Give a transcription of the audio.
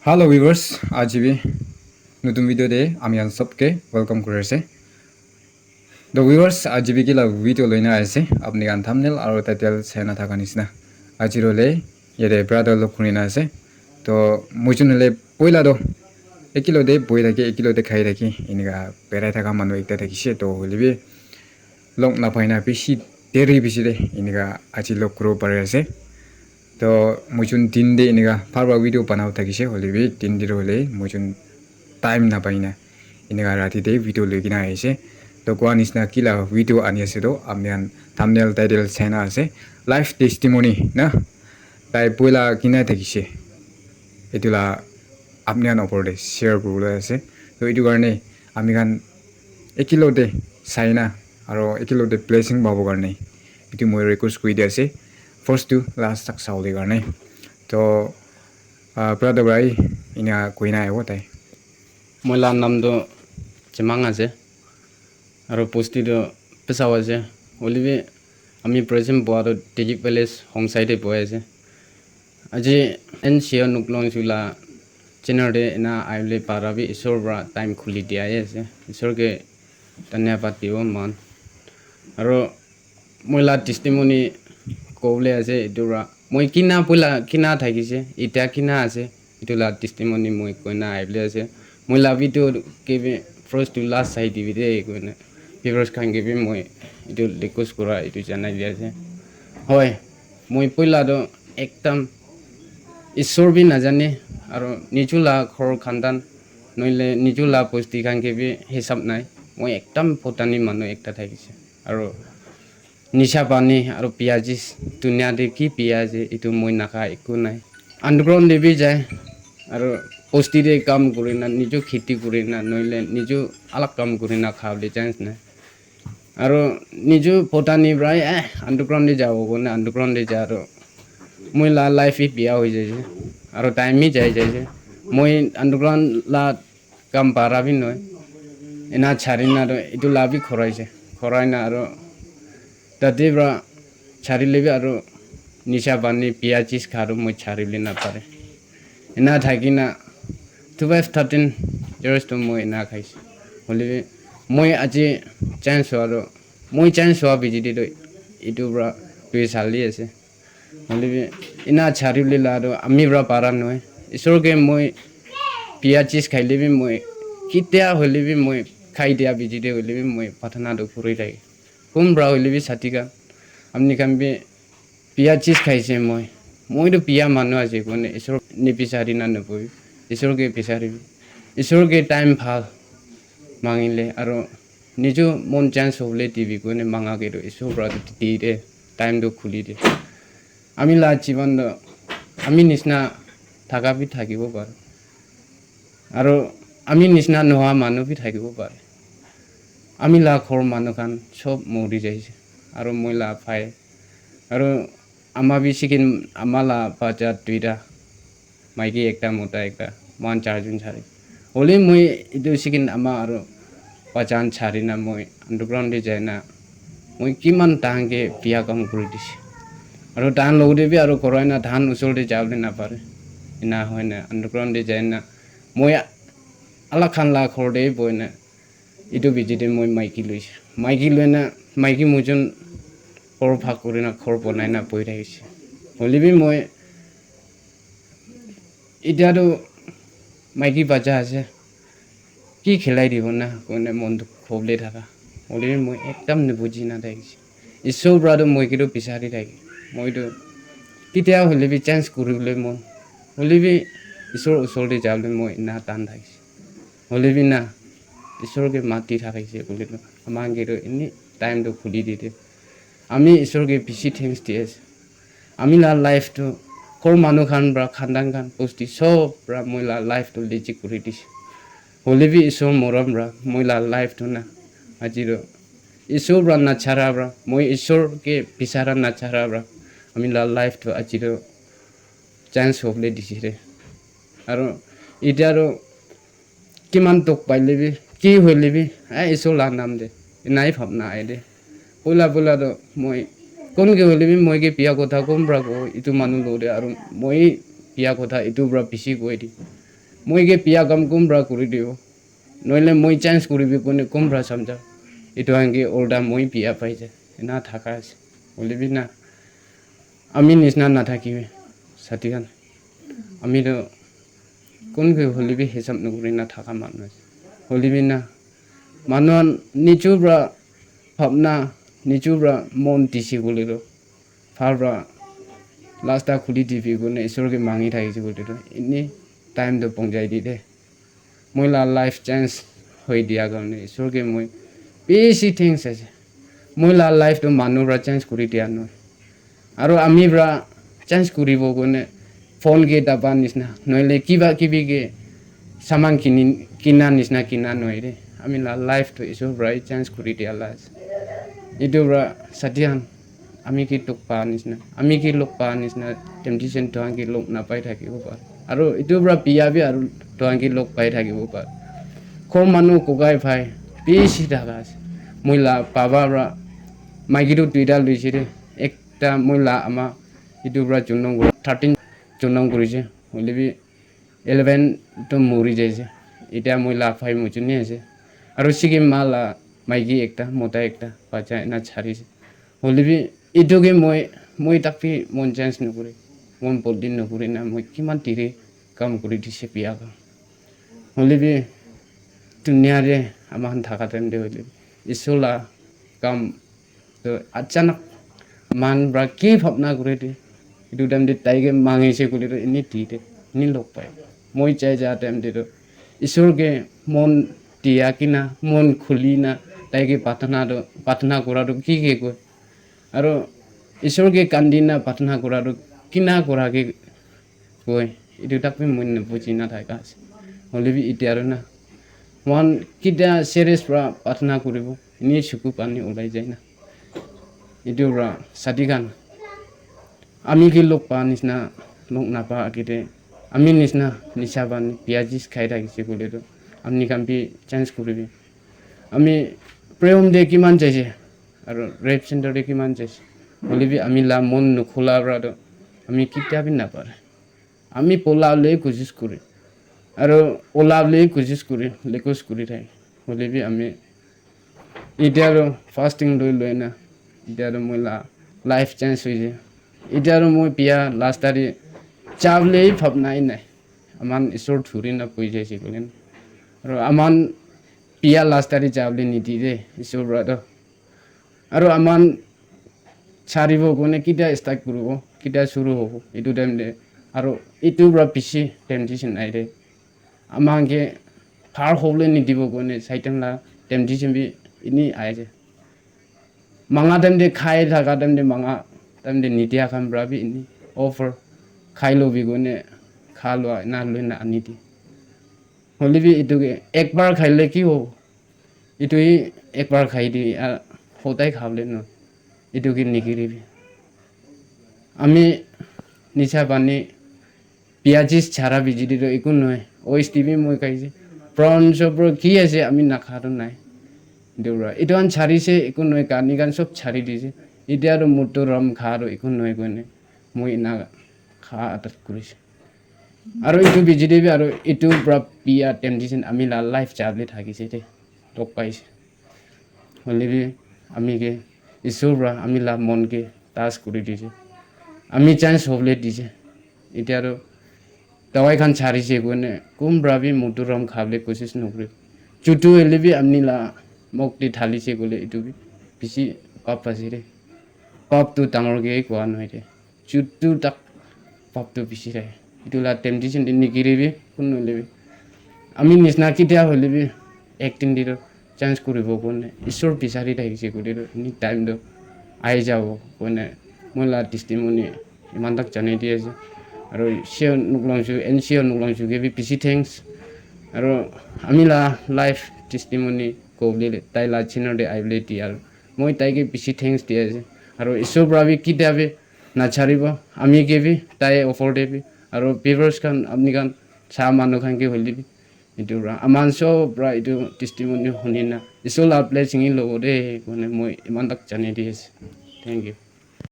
hello viewers আজি নতুন video দে আমি আন সবকে ওয়েলকাম করেছে তো ভিউয়ার্স আজি কিলা ভিডিও লইনা আছে আপনি গান থাম্বনেল আর টাইটেল সেনা থাকা নিছিনা আজি রলে ইয়ে ব্রাদার লোক খুনিনা আছে তো মুজুনলে পয়লা দো একিলো দে বই থাকি একিলো দে খাই থাকি ইনিগা বেড়াই থাকা মানুষ একটা থাকিছে তো হলিবি লং না পাইনা বেশি দেরি বেশি দে ইনিগা আজি লোক গ্রো পারে আছে তো মুজুন দিন দে ইনিগা ফারবা ভিডিও বানাও থাকিছে হলিবি দিন দির হলে মুজুন টাইম না পাইনা ইনিগা রাতি দে ভিডিও লইকিনা আইছে তো কোয়া নিসনা কিলা ভিডিও আনি আছে তো আমনিয়ান থাম্বনেল টাইটেল সেনা আছে লাইফ টেস্টিমনি না তাই পয়লা কিনা থাকিছে এতুলা আপনিয়ান ওপরে শেয়ার করলে আছে তো এইটো কারণে আমি গান একিলোতে চাইনা আৰু একিলোতে প্লেচিং পাব কাৰণে এটো মই ৰিকুৱেষ্ট কৰি দি আছে ফাৰ্ষ্ট টু লাষ্ট তাক চাউলি কাৰণে তো ব্ৰাদাৰ ভাই ইনা কইনা আহিব তাই মইলা নামটো চেমাং আছে আৰু পষ্টিটো পেচাও আছে অলিবি আমি প্ৰেজেণ্ট পোৱাটো টেজিক পেলেচ হোম চাইডে পোৱা আছে আজি এন চিয়া নুকলং চুলা চেনাৰতে এনা আইলে পাৰাবি ঈশ্বৰ পৰা টাইম খুলি দিয়াই আছে ঈশ্বৰকে ধন্যবাদ দিব মান আৰু মইলা টেষ্টিমনি ক'বলৈ আছে এইটোৰা মই কিনা থাকিছে এতিয়া কিনা আছে এইটোলা টেষ্টিমনি মই কইনা আহিবলৈ আছে মই লাভিটো কেবি ফাৰ্ষ্ট টু লাষ্ট চাই দিবি দেই কইনা ভিউৱাৰ্ছ খান কেবি মই এইটো ৰিকুৱেষ্ট কৰা এইটো জানাই দিয়া আছে হয় মই পইলাটো একদম ঈশ্বৰ বি নাজানে আৰু নিজুলা ঘৰ খানদান নইলে নিজুলা পষ্টি খান কেবি হিচাপ নাই মই একদম ভূটানী মানুহ একটা থাকিছে আৰু নিচা পানী আৰু পিয়াজি দুনিয়াতে কি পিয়াজি এইটো মই নাখায় একো নাই আণ্ডাৰগ্ৰাউণ্ড দেবি যায় আৰু পষ্টিৰে কাম কৰি না নিজে খেতি কৰি না নইলে নিজে আলাগ কাম কৰি না খাবলৈ চান্স নাই আৰু নিজে ভূটানী প্ৰায় আণ্ডাৰগ্ৰাউণ্ডে যাব গ'লে আণ্ডাৰগ্ৰাউণ্ডে যায় আৰু মই লাইফে বিয়া হৈ যাইছে আৰু টাইমে যাইছে মই আণ্ডাৰগ্ৰাউণ্ড কাম পাৰাবি নহয় এনা চাৰি না এইটো লাভি খৰাই না আৰু তাতে পৰা চাৰিলেবি আৰু নিচা পানী পিয়াজি খাৰু মই চাৰিলে নাপাৰে এনা থাকি না 12-13 yearsটো মই এনা খাইছোঁ হ'লে মই আজি চান্স আৰু মই চান্স হোৱা বিজিটো এইটো পৰা দুই চালি আছে হ'লে এনা চাৰিলে আৰু আমি পৰা পাৰা নহয় ঈশ্বৰকে মই পিয়াজি খাইলেবি মই কেতিয়া হ'লেবি মই খাই দিয়া বিজিতে হ'লেবি মই প্ৰাৰ্থনাটো কৰি থাকে কোনবা হ'লেবি ছাতিকা আপনি কাম বি পিয়াজি খাইছে মইতো পিয়া মানুহ আছে কোনে ঈশ্বৰ নিবিচাৰি না নপবি ঈশ্বৰকে বিচাৰিবি ঈশ্বৰকে টাইম ভাল মাঙিলে আৰু নিজে মন চান্স হ'লে টিভি কোনে মাঙাকেতো ঈশ্বৰ পৰা দি দে টাইমটো খুলি দে আমি জীৱন আমি নিচিনা থাকাবি থাকিব পাৰোঁ আৰু আমি নিচিনা নোহোৱা মানুহ বি থাকিব পাৰে আমি ঘৰ মানুহখান চব মৰি যাইছে আৰু মই পাই আৰু আমাৰ বি চিকেন আমাৰ বাচ্চা দুইটা মাইকী একটা মতা একটা মান চাৰজন চাৰি হ'লে মই এইটো চিকেন আমাৰ আৰু বাচ্চান চাৰি না মই আণ্ডাৰগ্ৰাউণ্ডে যায় না মই কিমান টানকে বিয়া কাম কৰি দিছে আৰু ধান লগতে বি আৰু কৰাই না ধান ওচৰতে যাবলৈ নাপাৰে এনা হয় না আণ্ডাৰগ্ৰাউণ্ডে যায় না মই আলা খান ঘৰতে বই না এইটো বিজিতে মই মাইকী লৈছোঁ মাইকী লৈ না মাইকী মোৰজন ঘৰ ভাগ কৰি না ঘৰ বনাই না বহি থাকিছে হ'লেবি মই এতিয়াতো মাইকী বাচ্চা আছে কি খেলাই দিব না কোনে মনটো খবলে থাকা হ'লেবি মই একদম নুবুজি নাথাকিছে ঈশ্বৰৰ পৰাতো মই কিন্তু বিচাৰি থাকি মইতো কেতিয়া হ'লেবি চেঞ্জ কৰিবলৈ মন হ'লেবি ঈশ্বৰৰ ওচৰতে যাবলৈ মই না টান থাকিছে হ'লেবি না ঈশ্বৰকে মাতি থাকিছে বুলিতো আমাক কিন্তু এনেই টাইমটো খুলি দি দিয়ে আমি ঈশ্বৰকে বেছি থেংকছ দি আছে আমি লাইফটো সৰু মানুহখান পৰা খানদান খান পষ্টি চব পৰা মই লাইফটো লিজি কৰি দিছোঁ হ'লেবি ঈশ্বৰ মৰম পৰা মই লাইফটো না আজিৰ ঈশ্বৰ পৰা নাচাৰা পৰা মই ঈশ্বৰকে বিচাৰা নাচাৰা পৰা আমি লাইফটো আজিৰ চান্স হ'বলৈ দিছিলে আৰু এতিয়া আৰু কিমান তোক পাইলেবি কি হ'লেবি ঈশ্বৰ নাম দে নাই ভাৱনা আহে দে পইলাতো মই কোনকে হ'লেবি মইকে বিয়া কথা কোন পৰা কওঁ এইটো মানুহ লওঁ দে আৰু মই বিয়া কথা এইটোৰ পৰা বেছি কৈ দিম মইকে পিয়া কাম কোনব্ৰা কৰি দিব নহলে মই চেঞ্জ কৰিবি কোনে কোনব্ৰা সমঝা এইটো আনকি ওল্টা মই পিয়া পাই যায় না থাকা আছে বলিবি না আমি নিচিনা নাথাকিবি সাথীখান আমিতো কোনকে হলিবি হিচাপ নকৰি না থাকা মানুহ আছে হলিবি না মানুহ নিচুব্ৰা ভাবনা নিচুব্ৰা মন দিছি বলিলো ফাৰব্ৰা লাস্টা খুলি দিবি কোনে ঈশ্বৰকে মাঙি থাকিছে বলিলো এনে টাইমটো পঞ্চাই দি দে মই লাইফ চেঞ্জ হৈ দিয়া কাৰণে ঈশ্বৰকে মই বেছি থিংছ আছে মই লাইফটো মানুহৰ চেঞ্জ কৰি দিয়া নহয় আৰু আমি ব্ৰা চেঞ্জ কৰিব কোনে ফোন কেইটা বা নিচিনা নহলে কিবা কিবিকে সামান কিনা নিচিনা কিনা নহয় আমি লাইফটো ঈশ্বৰ ব্ৰাই চেঞ্জ কৰি দিয়া লাইছে এইটো ব্ৰা সাথীহান আমি কি তোক পা নিচিনা আমি কি লোক পা নিচিনা টেম্পটেশ্যন তো আনকি লোক নাপাই থাকিব পাৰে আৰু এইটো ব্ৰা পিয়াবি আৰু তো আনকি লোক পাই থাকিব পাৰে কম মানুহ ককাই ভাই বেছি থাকা আছে মহিলা পাবা ব্ৰা মাইকীটো দুইটা লৈছে দে একটা মহিলা আমাৰ এইটো ব্ৰা জুন 13 জুন কৰিছে হলিবি 11 তো মৰি যাইছে এতিয়া মহিলা 5 মুজনী আছে আৰু সিকিম মালা মাইকী একটা মোটা একটা বাচ্চা না ছাড়িছে হলিবি এইটোকে মই তাকে মন চেঞ্জ নকৰি মন বদলি নকৰি না মই কিমান তিৰে কাম কৰি দিছে পিয়া কাম হলিবি দুনিয়াৰে আমাৰ থাকা টাইম দে হলিবি ইছলা কাম তো আচানক মান ব্ৰা কি ভাবনা কৰি দিয়ে এইটো টাইম দে তাইকে মাঙিছে বুলি এনে দি দে এনে লগ পায় মই চাই যা টাইম দে ঈশ্বৰকে মন দিয়া কিনা মন খুলি না তাইকে প্ৰাৰ্থনা কৰাটো কি কয় আৰু ঈশ্বৰকে কান্দি না প্ৰাৰ্থনা কৰাটো কিনা কৰাকে কয় এইটো তাকে মই বুজি নাথাকা আছে হলিবি এতিয়া আৰু না মন কিটা চিৰিয়াছ পৰা প্ৰাৰ্থনা কৰিব এনেই চকু পানী ওলাই যায় না এইটো পৰা সাথীখান আমি কি লোক পা নিচিনা লোক নাপা কেইটা আমি নিচিনা নিচা পানী পিয়াজিচ খাই থাকিছে বুলিতো আমি কামপি চেঞ্জ কৰিবি আমি প্ৰেম দে কিমান চাইছে আৰু ৰেপ চেণ্টাৰ দে কিমান চাইছে হলিবি আমি মন নোখোলা পৰাতো আমি কিতাবি নাপাৰে আমি পলাবলৈ কোচিছ কৰি আৰু ওলাবলৈ কোচিছ কৰি লেকোচ কৰি থাকে হলিবি আমি এতিয়া আৰু ফাষ্টিং লৈ না এতিয়া আৰু মই লাইফ চেঞ্জ হৈছে এতিয়া আৰু মই পিয়া লাষ্ট তাৰি চাবলৈ ভাবনাই নাই আমাৰ ঈশ্বৰ ধৰি না পৰি যাইছে বোলে আৰু আমাৰ পিয়া লাষ্ট তাৰি যাবলৈ নিদিয়ে ঈশ্বৰ ব্ৰাতো আৰু আমাৰ চাৰিব কোনে কেতিয়া ষ্টাৰ্ট কৰিব কেতিয়া শুৰু হ'ব এইটো টাইম দে আৰু এইটোৰ পৰা বেছি টেম্পটেশ্যন নাই দে আমাকে ফাৰ হ'বলৈ নিদিব কোনে চাইটেনলা টেম্পটেশ্যন বি এনেই আহে যে মাঙা টাইম দে খাই থাকা টাইম দে মাঙা টাইম দে নিদিয়া খাম ব্ৰা বি এনেই অফাৰ খাই ল'বি কোনে খা লোৱা না লৈ না আনি দি হলিবি এইটোকে একবাৰ খাইলে কি হ'ব এইটোৱে একবাৰ খাই দি সদায় খাবলৈ নহয় এইটোকে নিকিৰিবি আমি নিচা পানী পিয়াজিচ ছাড়া বিজিটো একো নহয় ওইচ টিভি মই খাইছে প্ৰঞ্চৰ কি আছে আমি নাখাটো নাই দেউৰা এইটো আন ছাড়িছে একো নহয় কানি গান চব ছাড়ি দিছে এতিয়া আৰু মোৰতো ৰম খা আৰু একো নহয় কোনে মই না খা আটাত কৰিছে আৰু এইটো বিজি দিবি আৰু এইটো পৰা পিয়া টেম্পটেশ্যন আমি লাইফ যাবলৈ থাকিছে দে লগ পাইছে হলিবি আমিকে ঈশ্বৰ পৰা আমি মনকে টাচ কৰি দিছে আমি চেঞ্জ হ'বলৈ দিছে এতিয়া আৰু দাৱাইখান ছাড়িছে কোনে কোনব্ৰা বি মোৰতো ৰম খাবলৈ কোচিছ নকৰি চুটো এলিবি আমি মোক দি ঢালিছে গ'লে এইটো বি বেছি পাপ আছে দে পাপটো ডাঙৰকে কোৱা নহয় দে চুটো তাক পাপটো বেছি থাকে এইটো টেম্পটেশ্যন নিকিৰিবি কোন নলিবি আমি নিচিনা কেতিয়া হ'লিবি একদিন দিটো চেঞ্জ কৰিব কোনে ঈশ্বৰ বিচাৰি থাকিছে গ'লেতো এনি টাইমটো আহি যাব কোনে মই টেষ্টিমনি ইমান তাক জানাই দি আছে আৰু চিয়ৰ নোকলাংছোঁ চিয়ৰ নোকলাংছোঁ বেছি থেংকছ আৰু আমি লাইফ টেষ্টিমনি ক'বলৈ তাই চিনৰ দে আহিবলৈ দিয়ে আৰু মই তাইকে বেছি থেংকছ দি আছে আৰু ঈশ্বৰ পৰা বি কেতিয়াবি নাচাৰিব আমি কেবি তাই অফাৰ দেবি আৰু পেপাৰ্ছ খান আপুনি খান চাহ মানুহ খানকে হ'লিবি এইটো আমাৰ চব পৰা এইটো টেষ্টিমনি শুনি না ঈশ্বৰ লাভ লাই ছিঙি ল'ব দেই মানে মই ইমান তাক জানি দি আছে থেংক ইউ